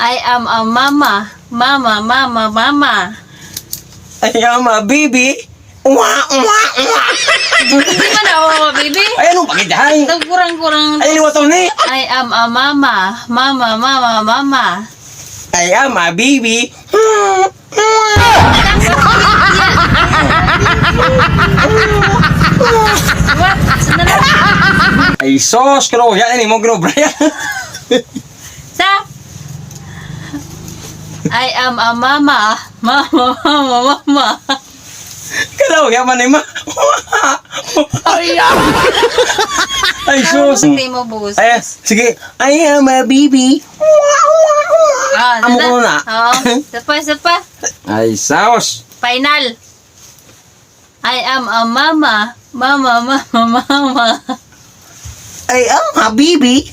I am a mama. Mama, mama, mama. I am a baby. Hindi ba na ako, baby? Ay, anong pakidahay? Ito, kurang-kurang. Ay, liwataw ni. I am a mama. Mama, mama, mama. I am a baby. What? Saan na lang? Ay, sos, kano, yan, ini mo, kano, Brian. Sa? I am a mama. Mama, mama, mama. Kano, yan man, ma. Ay, sos. Hindi mo bus. Ay, sige. I am a baby. Ah, Amo ko na. Oo. Sapa. Ay, sos. Final. I am a mama. Mama, mama, mama. I am a baby.